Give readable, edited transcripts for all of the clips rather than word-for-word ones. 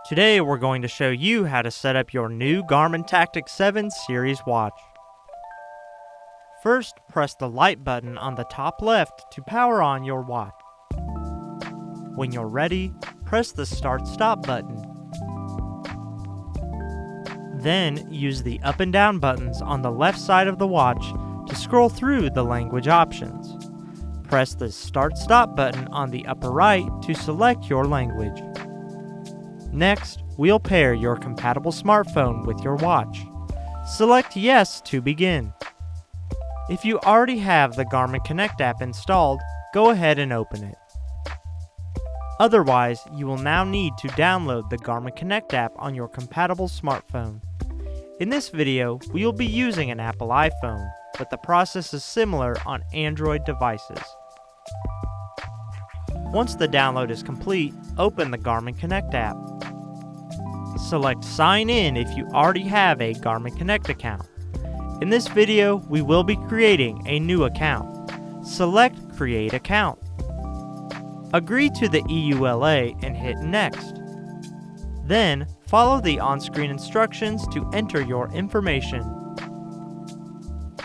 Today we're going to show you how to set up your new Garmin Tactix 7 series watch. First, press the light button on the top left to power on your watch. When you're ready, press the Start/Stop button. Then use the up and down buttons on the left side of the watch to scroll through the language options. Press the Start/Stop button on the upper right to select your language. Next, we'll pair your compatible smartphone with your watch. Select Yes to begin. If you already have the Garmin Connect app installed, go ahead and open it. Otherwise, you will now need to download the Garmin Connect app on your compatible smartphone. In this video, we will be using an Apple iPhone, but the process is similar on Android devices. Once the download is complete, open the Garmin Connect app. Select Sign In if you already have a Garmin Connect account. In this video, we will be creating a new account. Select Create Account. Agree to the EULA and hit Next. Then, follow the on-screen instructions to enter your information.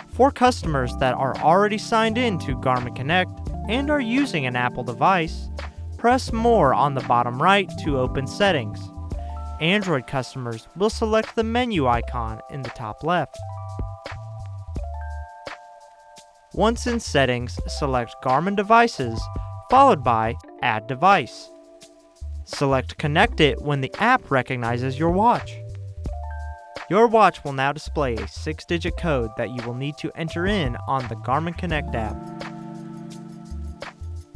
For customers that are already signed in to Garmin Connect and are using an Apple device, press More on the bottom right to open Settings. Android customers will select the menu icon in the top left. Once in Settings, select Garmin Devices, followed by Add Device. Select Connect It when the app recognizes your watch. Your watch will now display a 6-digit code that you will need to enter in on the Garmin Connect app.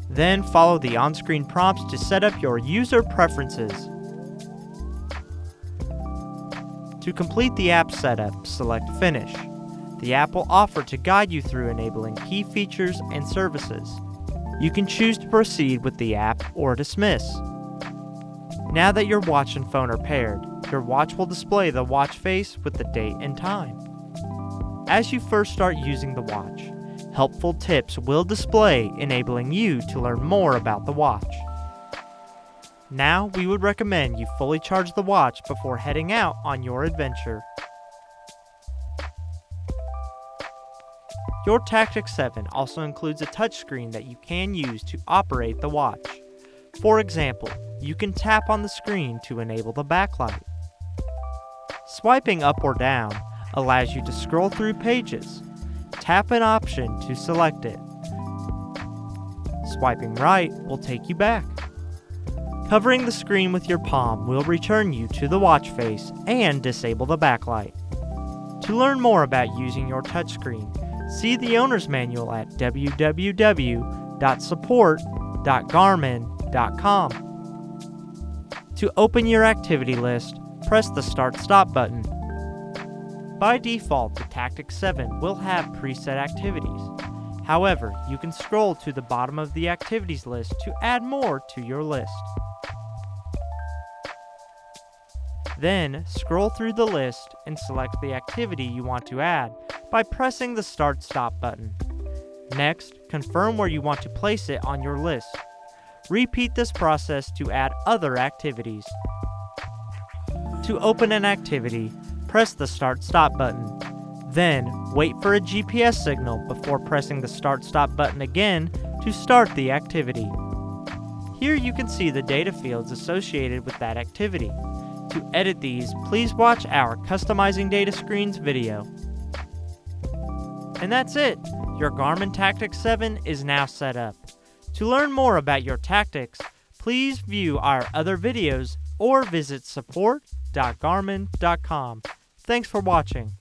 Then follow the on-screen prompts to set up your user preferences. To complete the app setup, select Finish. The app will offer to guide you through enabling key features and services. You can choose to proceed with the app or dismiss. Now that your watch and phone are paired, your watch will display the watch face with the date and time. As you first start using the watch, helpful tips will display, enabling you to learn more about the watch. Now, we would recommend you fully charge the watch before heading out on your adventure. Your Tactix 7 also includes a touchscreen that you can use to operate the watch. For example, you can tap on the screen to enable the backlight. Swiping up or down allows you to scroll through pages. Tap an option to select it. Swiping right will take you back. Covering the screen with your palm will return you to the watch face and disable the backlight. To learn more about using your touchscreen, see the owner's manual at www.support.garmin.com. To open your activity list, press the Start/Stop button. By default, the Tactix 7 will have preset activities. However, you can scroll to the bottom of the activities list to add more to your list. Then, scroll through the list and select the activity you want to add by pressing the Start/Stop button. Next, confirm where you want to place it on your list. Repeat this process to add other activities. To open an activity, press the Start/Stop button. Then, wait for a GPS signal before pressing the Start/Stop button again to start the activity. Here you can see the data fields associated with that activity. To edit these, please watch our Customizing Data Screens video. And that's it! Your Garmin Tactix 7 is now set up. To learn more about your Tactix, please view our other videos or visit support.garmin.com. Thanks for watching.